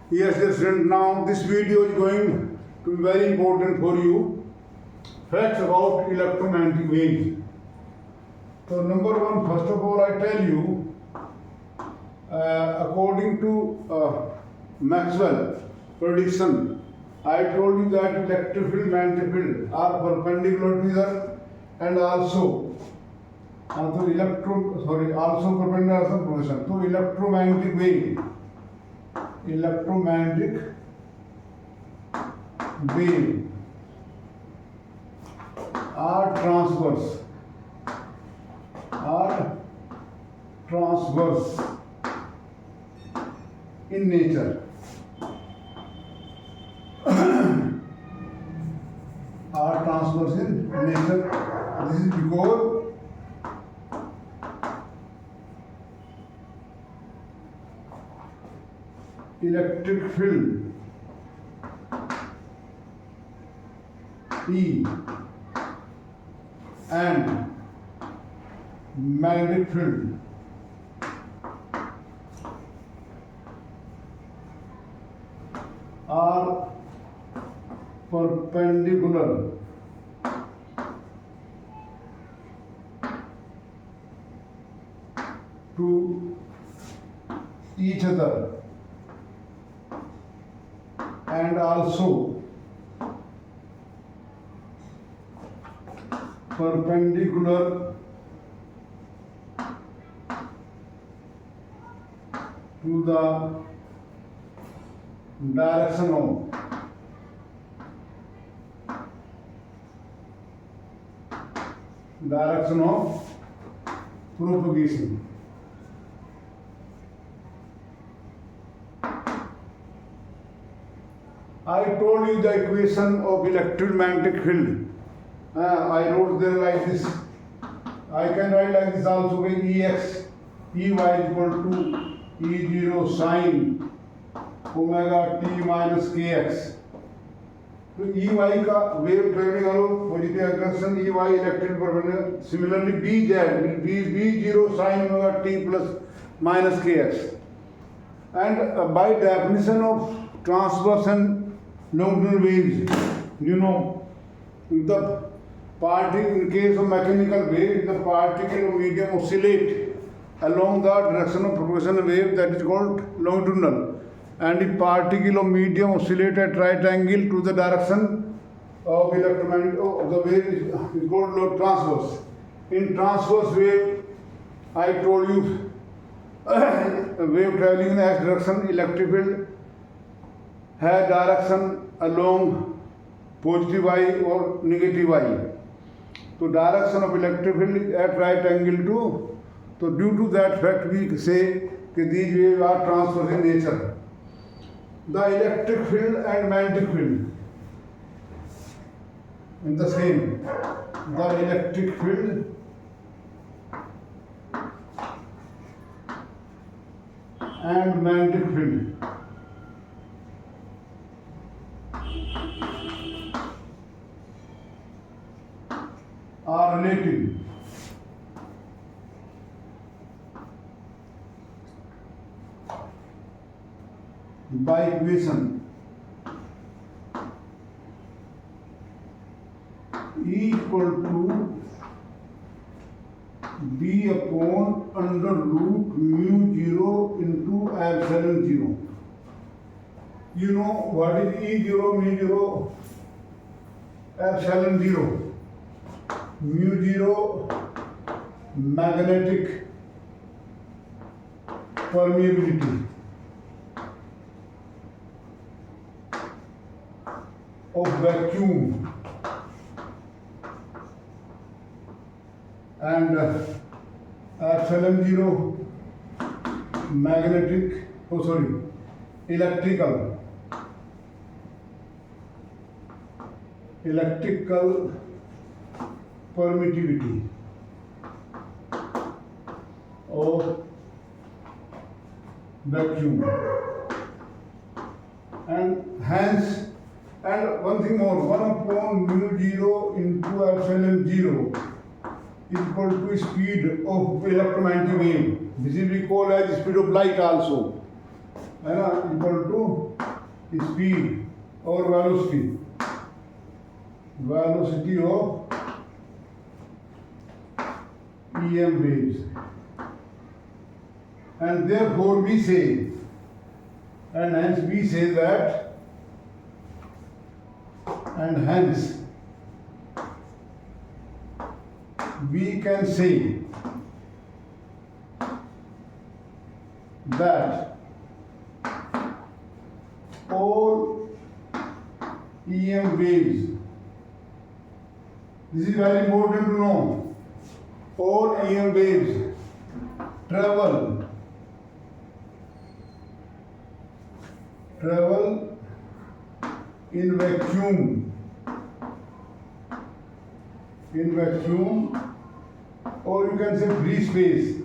Yes, dear student, now this video is going to be very important for you. Facts about electromagnetic waves. So number one, first of all, I tell you, according to Maxwell prediction, I told you that electric field, magnetic field are perpendicular to each other, and also perpendicular to progression. So electromagnetic wave are transverse in nature. Are transverse in nature. This is because electric field E and magnetic field are perpendicular to each other and also perpendicular to the direction of propagation. I told you the equation of electromagnetic field. I wrote there like this. I can write like this also. Ex Ey is equal to E0 sine omega t minus kx. तो Ey का wave traveling along positive direction Ey electric perpendicular. Similarly Bz B0 sine omega t plus minus kx. And by definition of transverse and longitudinal waves, you know, the particle, in case of mechanical wave, the particle or medium oscillate along the direction of propagation wave, that is called longitudinal, and the particle or medium oscillate at right angle to the direction of electromagnetic of the wave is called transverse. In transverse wave, I told you wave traveling in x direction, electric field has direction along positive y or negative y. So direction of electric field is at right angle to. So due to that fact, we say that these waves are transverse in nature. The electric field and magnetic field in the same. The electric field and magnetic field are related by equation E equal to B upon under root mu 0 into epsilon 0. You know what is E0, mu 0, epsilon 0. Mu 0 magnetic permeability of vacuum, and epsilon 0 electrical permittivity of vacuum, and hence, and one thing more, 1 upon mu 0 into epsilon 0 is equal to speed of electromagnetic wave. This is we call as speed of light also. Equal to speed or velocity of EM waves, and therefore we say, and hence we say that, and hence we can say that all EM waves, this is very important to know, all EM waves travel in vacuum, or you can say free space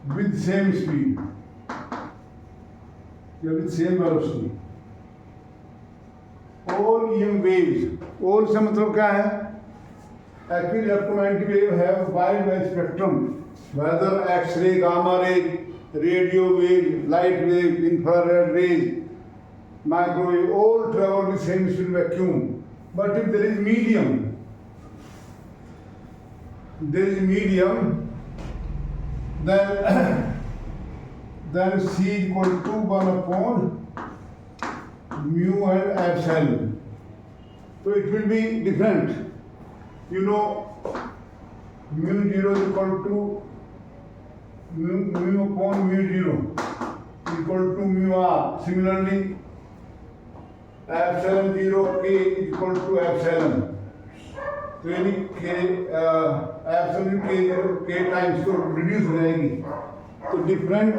with same speed, with same velocity. All EM waves, all से मतलब क्या है? Actually electromagnetic wave have wide spectrum, whether X-ray, gamma ray, radio wave, light wave, infrared rays, microwave, all travel with same speed vacuum. But if there is medium, then then C equal to 1 upon mu and epsilon. So it will be different. You know, mu 0 is equal to mu upon mu 0 equal to mu r. Similarly, epsilon 0 k is equal to epsilon. तो यानी k epsilon k times तो reduce हो जाएगी. So different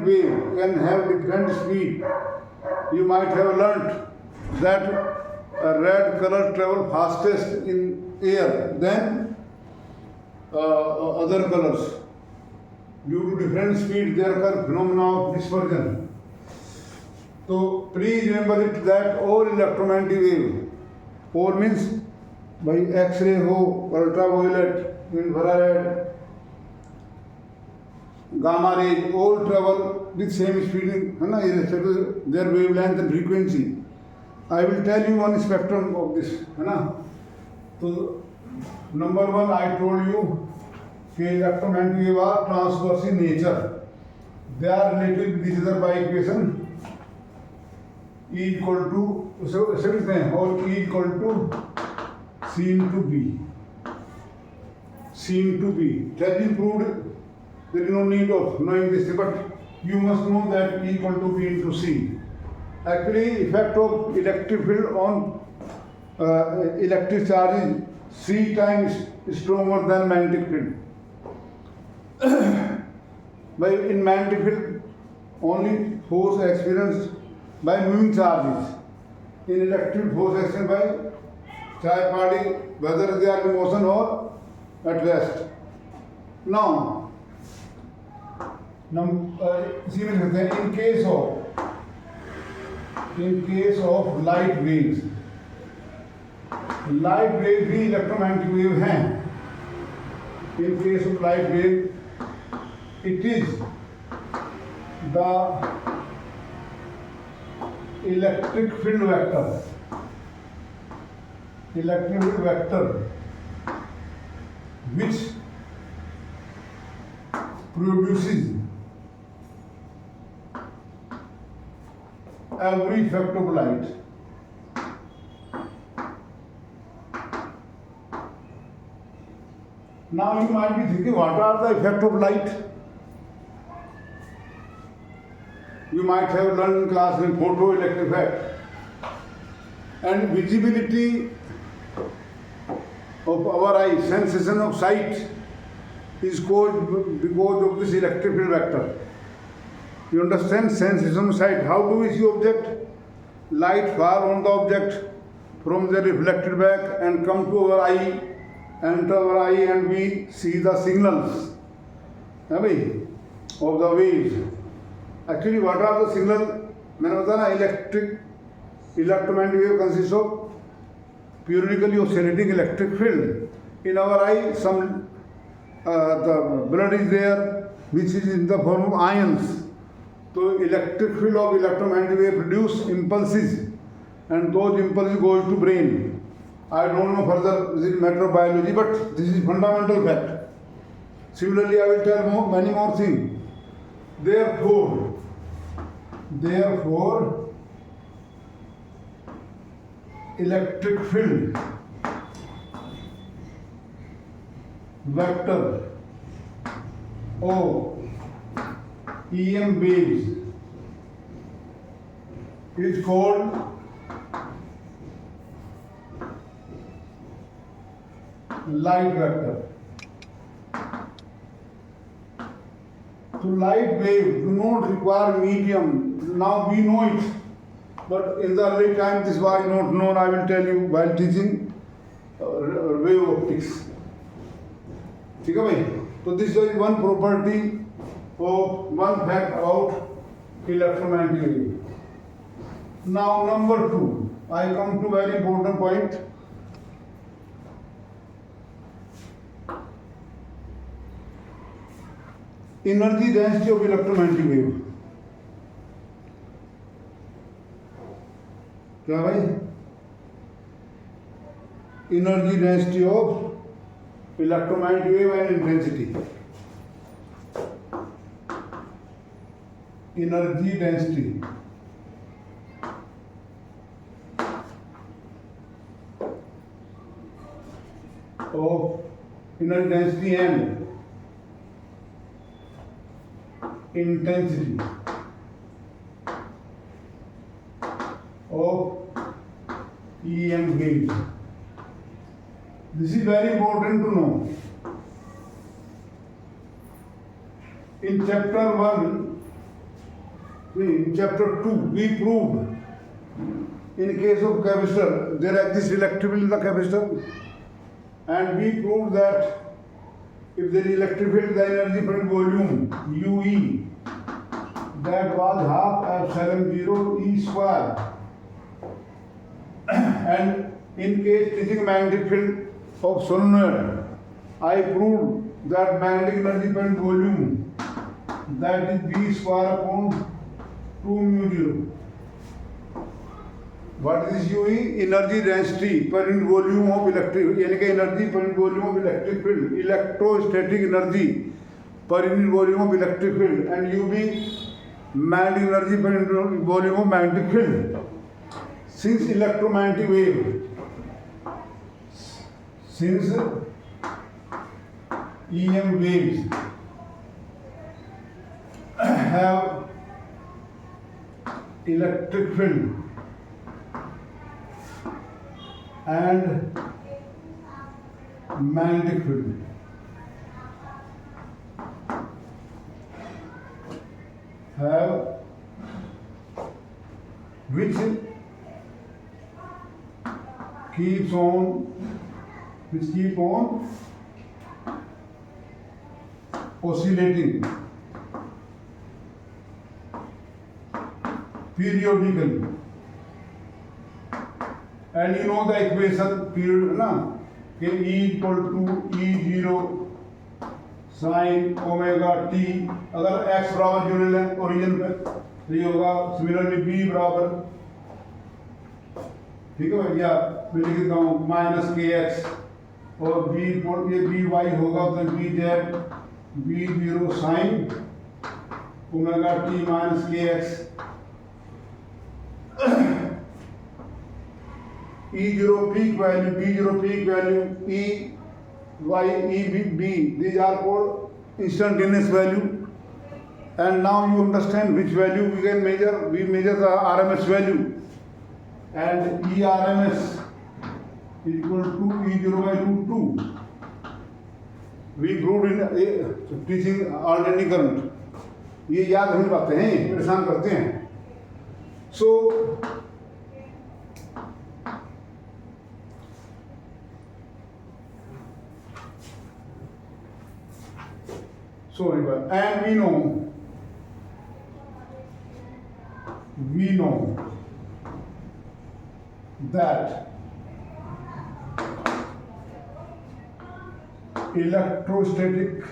wave can have different speed. You might have learnt that red color travel fastest in air than other colors. Due to different speed, there occur phenomena of dispersion. So please remember it that all electromagnetic wave, all means by X-ray ho, ultraviolet, infrared, gamma rays, all travel with same speed, irrespective of their wavelength and frequency. I will tell you one spectrum of this. So number one, I told you that electromagnetic waves are transverse in nature. They are related with each other by equation E equal to, or E equal to C into B. It has been proved. There is no need of knowing this, but you must know that E equal to B into C. Actually, effect of electric field on electric charge is 3 times stronger than magnetic field. In magnetic field, only force experienced by moving charges. In electric, force experienced by charge party, whether they are in motion or at rest. Now, in case of light waves भी electromagnetic wave हैं. In case of light wave, it is the electric field vector which produces every effect of light. Now you might be thinking, what are the effects of light? You might have learned in class in photoelectric effect. And visibility of our eye, sensation of sight, is caused because of this electric field vector. You understand? Sensation of sight. How do we see object? Light fall on the object from the reflected back and come to our eye, enter our eye, and we see the signals of the waves. Actually, what are the signals? मैंने बताया electromagnetic wave consists of periodically oscillating electric field. In our eye, some the blood is there, which is in the form of ions. So electric field of electromagnetic wave produce impulses, and those impulses goes to brain. I don't know further this is matter of biology, but this is fundamental fact. Similarly, I will tell many more things. Therefore, electric field vector of EM waves is called light vector. So light wave do not require medium. Now we know it, but in the early time this was not known. I will tell you while teaching wave optics. ठीक है भाई? So this is one property of one fact about electromagnetic wave. Now number 2, I come to very important point. Energy density of electromagnetic wave. क्या भाई? Energy density of electromagnetic wave and intensity. Energy density and intensity of EM waves. This is very important to know. In chapter 1, in chapter 2, we proved in case of capacitor there exists electric field in the capacitor, and we proved that if there is electric field, the energy per volume UE, that was half epsilon 0 E square. And in case teaching magnetic field of solenoid, I proved that magnetic energy per volume, that is V square upon 2 mu 0. What is UE? Energy density per unit volume of electric, यानी कि energy per unit volume of electric field, electrostatic energy per unit volume of electric field, and UV magnetic energy per unit volume of magnetic field. Since electromagnetic wave, since EM waves have electric field and magnetic field, have which keep on oscillating periodically. And you know the equation period ना कि E equal to E0 sin omega t, अगर x बराबर unit है origin पे तो ये होगा similarly b बराबर, ठीक है भैया, मैं लिख देता हूँ माइनस के एक्स, और b ये बी वाई होगा तो B z b0 sine omega t minus k x. E0 peak value, B0 peak value, E, Y, E, B, these are called instantaneous value. And now you understand which value we can measure. We measure the RMS value. And ERMS is equal to E0 by root 2. We proved in teaching alternating current. ये याद रखनी बातें हैं, परेशान करते हैं. So, and we know that electrostatic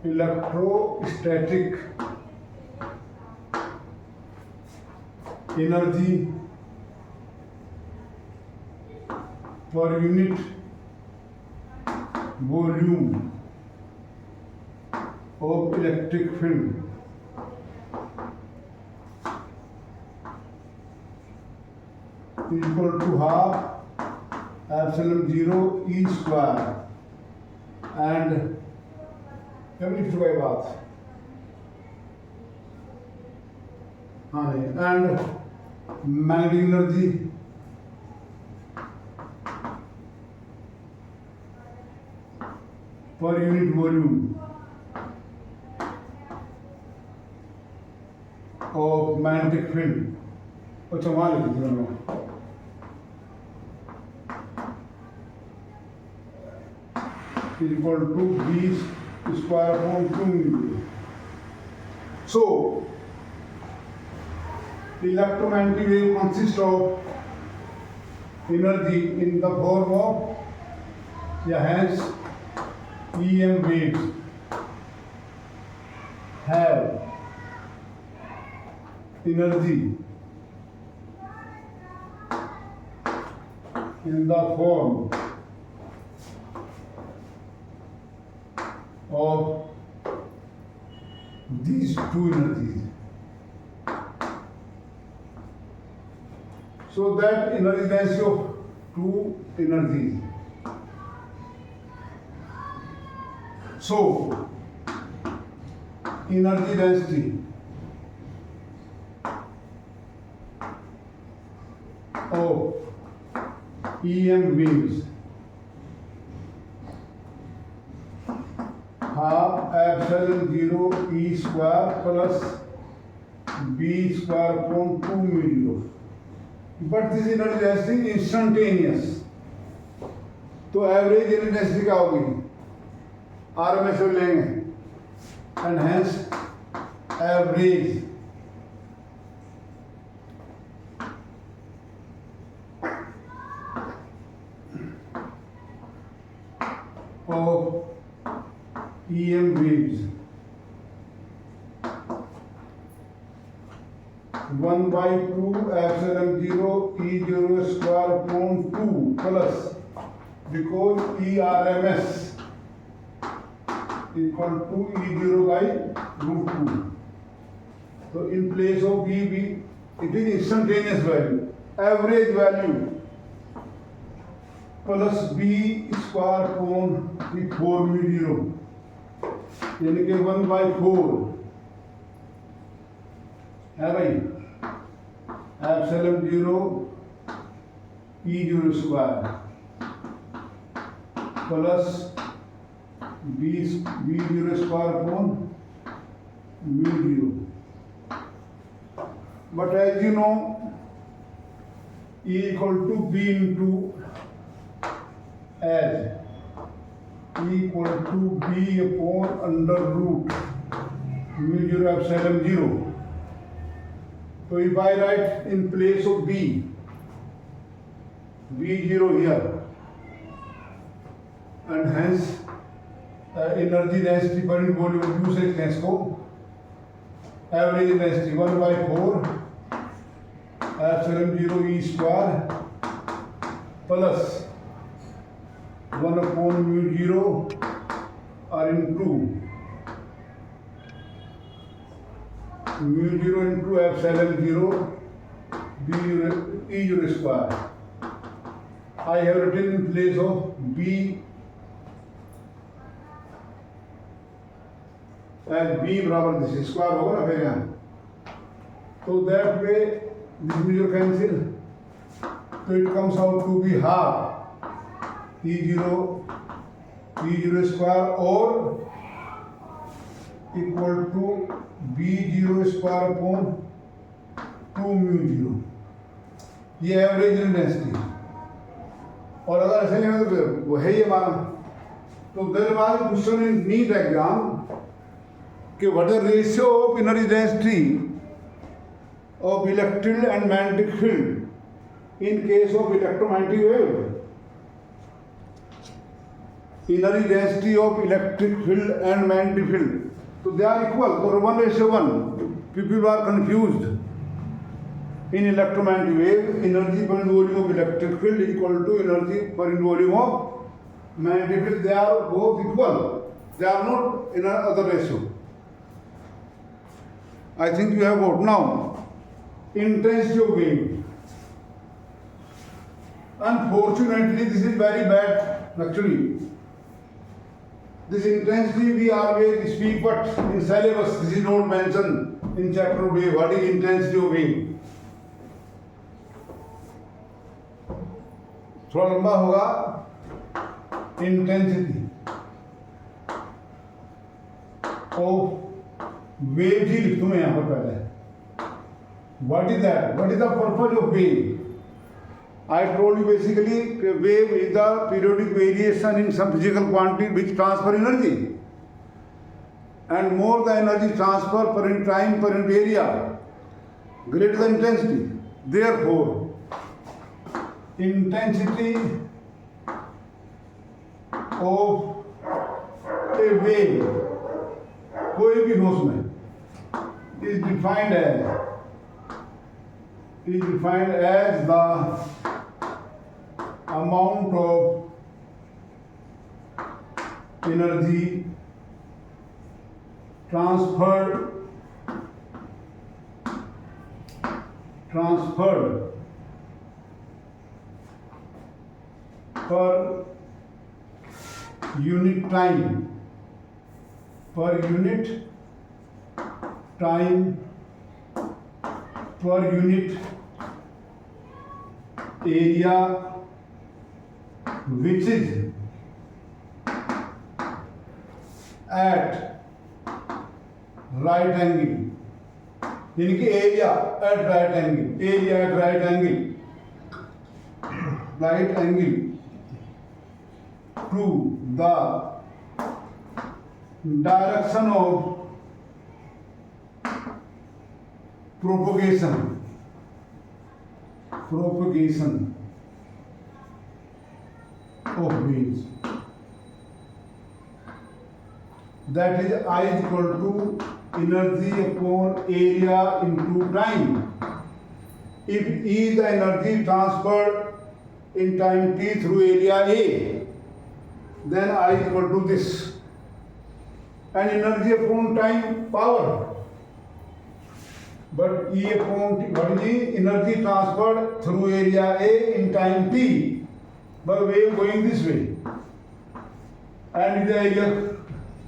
electrostatic energy per unit volume of electric field equal to half epsilon 0 E square and लिख चुका है बात हाँ and magnetic energy per unit volume of magnetic field अच्छा वहाँ लिख दिया मैंने equal to B square upon 2 million. So, electromagnetic wave consists of energy in the form of hence EM waves have energy in the form of these two energies. So that energy density of two energies. So energy density of EM waves half epsilon 0 E square plus B square upon 2 mu. But this energy density is instantaneous. तो average energy density क्या होगी RMS में लेंगे and hence average of EM waves 1 by 2 epsilon 0 E0 square upon 2 plus because ERMS equal to E0 by root 2. So in place of B, it is instantaneous value, average value plus B square upon 4 mu 0 यानी कि 1 by 4 है भाई epsilon 0 E0 square plus B0 square upon mu 0. But as you know, E equal to B into as equal to B upon under root mu 0 epsilon 0. So if I write in place of B0 here, and hence energy density per unit volume use it इसको average density 1 by 4 epsilon 0 E square plus 1 upon mu 0 or into mu 0 into epsilon 0 B0 E0 square. I have written in place of B as B बराबर this square होगा ना फिर यहाँ तो that way this will cancel so it comes out to be half E0 square or equal to B0 square upon 2 mu 0 ये average density और अगर ऐसे नहीं हो तो वो है ये माना तो देर बाद क्वेश्चन इन नीट एग्जाम कि what is the ratio of energy density of electric and magnetic field in case of electromagnetic wave. energy density of electric field and magnetic field. So they are equal, so 1:1. People are confused. In electromagnetic wave, energy per unit volume of electric field is equal to energy per unit volume of magnetic field. They are both equal. They are not in another ratio. I think you have got now. Intensity of wave. Unfortunately, this is very bad actually. This intensity we always speak, but in syllabus this is not mentioned in chapter wave. What is intensity of wave? थोड़ा लंबा होगा. Intensity of wave ही लिख दूँ मैं यहाँ पर पहले. What is that? What is the purpose of wave? I told you basically wave is the periodic variation in some physical quantity which transfer energy, and more the energy transfer per unit time per unit area, greater the intensity. Therefore, intensity of a wave, कोई भी हो उसमें, is defined as the amount of energy transferred per unit time per unit area, which is at right angle, यानी कि area at right angle to the direction of propagation of waves. That is I is equal to energy upon area into time. If E is the energy transferred in time t through area A, then I is equal to this. And energy upon time, power. But E upon t, what is E? Energy transferred through area A in time t, by wave going this way. And the area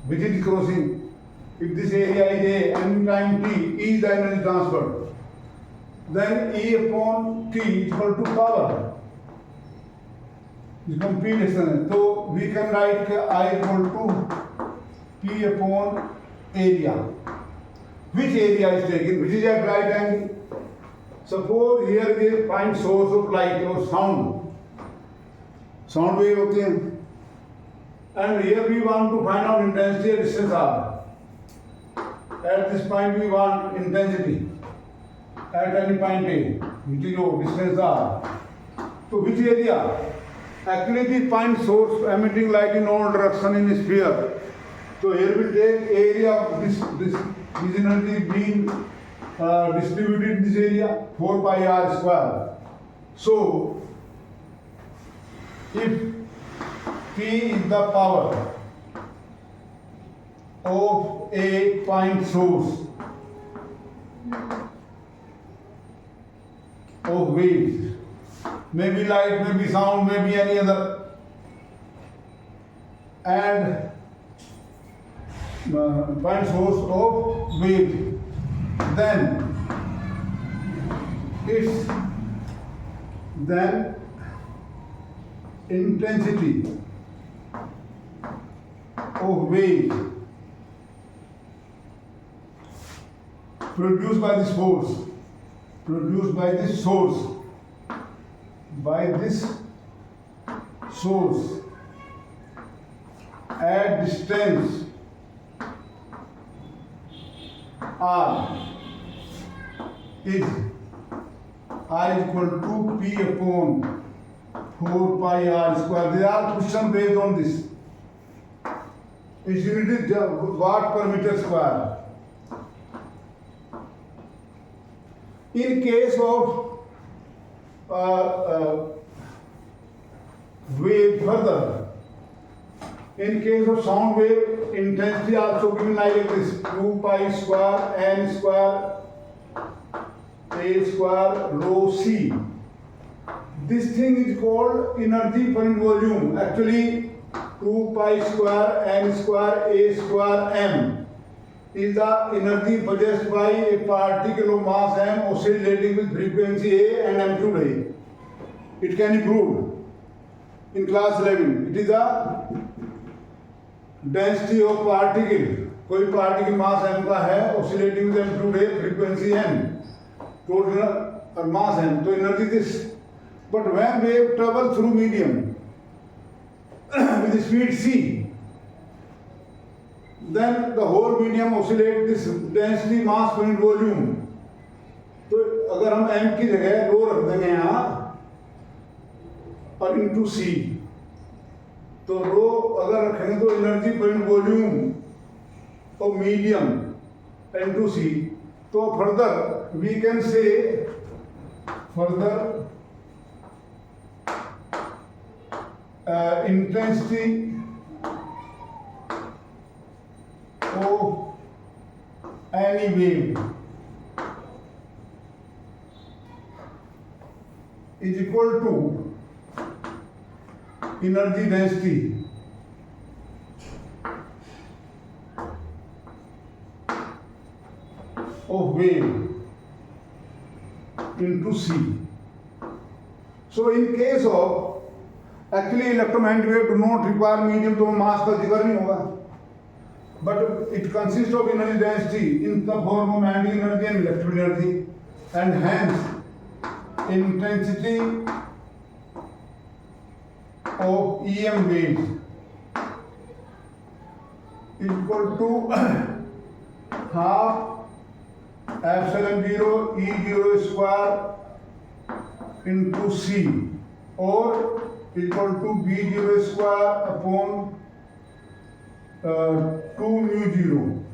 which is crossing, if this area is A and in time t, E is the energy transferred, then E upon t is equal to power. This complete extension. So we can write I equal to P upon area. Which area is taken? Which is at right angle. Suppose here we find source of light or sound. Sound wave होते हैं. And here we want to find out intensity and distance R. At this point we want intensity at any point A, which is O, distance R. So which area? Actually we find source emitting light in all direction in a sphere. So here we take area of this energy being distributed in this area, 4 pi r square. So if P is the power of a point source of waves, maybe light, maybe sound, maybe any other, and point source of wave, then intensity of wave produced by this source at distance r is I equal to P upon 4 pi r square. They are question based on this. its unit is watt per meter square. In case of wave further, in case of sound wave, intensity also given like this: 2 pi square n square a square rho c. This thing is called energy per unit volume. Actually, 2 pi square n square a square m is the energy possessed by a particle of mass m oscillating with frequency a and amplitude a. It can be proved in class 11. It is the density of particle. कोई particle mass m का है oscillating with amplitude a, frequency n, total mass m. तो energy this. But when wave travel through medium with speed c, then the whole medium oscillates this density mass per unit volume. तो अगर हम m की जगह रो रख देंगे यहाँ और into c, तो रो अगर रखेंगे तो एनर्जी पर unit volume of medium into c. तो further we can say further intensity of any wave is equal to energy density of wave into c. So in case of actually electromagnetic wave do not require medium, तो mass का जिक्र नहीं होगा, but it consists of energy density in the form of magnetic energy and electric energy, and hence intensity of EM waves is equal to half epsilon 0 E0 square into C, or equal to B0 square upon 2 mu 0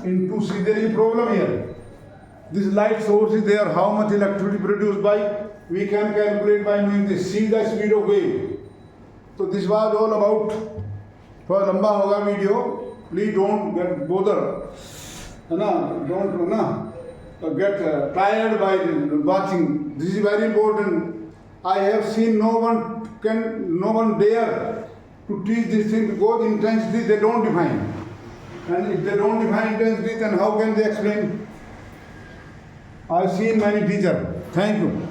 into C. There is a problem here. This light source is there. How much electricity produced by? We can calculate by knowing this. C the speed of wave. So this was all about. थोड़ा लंबा होगा video. Please don't get bothered. है ना? Don't get tired by watching. This is very important. I have seen no one dare to teach this thing because intensity they don't define. And if they don't define intensity, then how can they explain? I've seen many teachers. Thank you.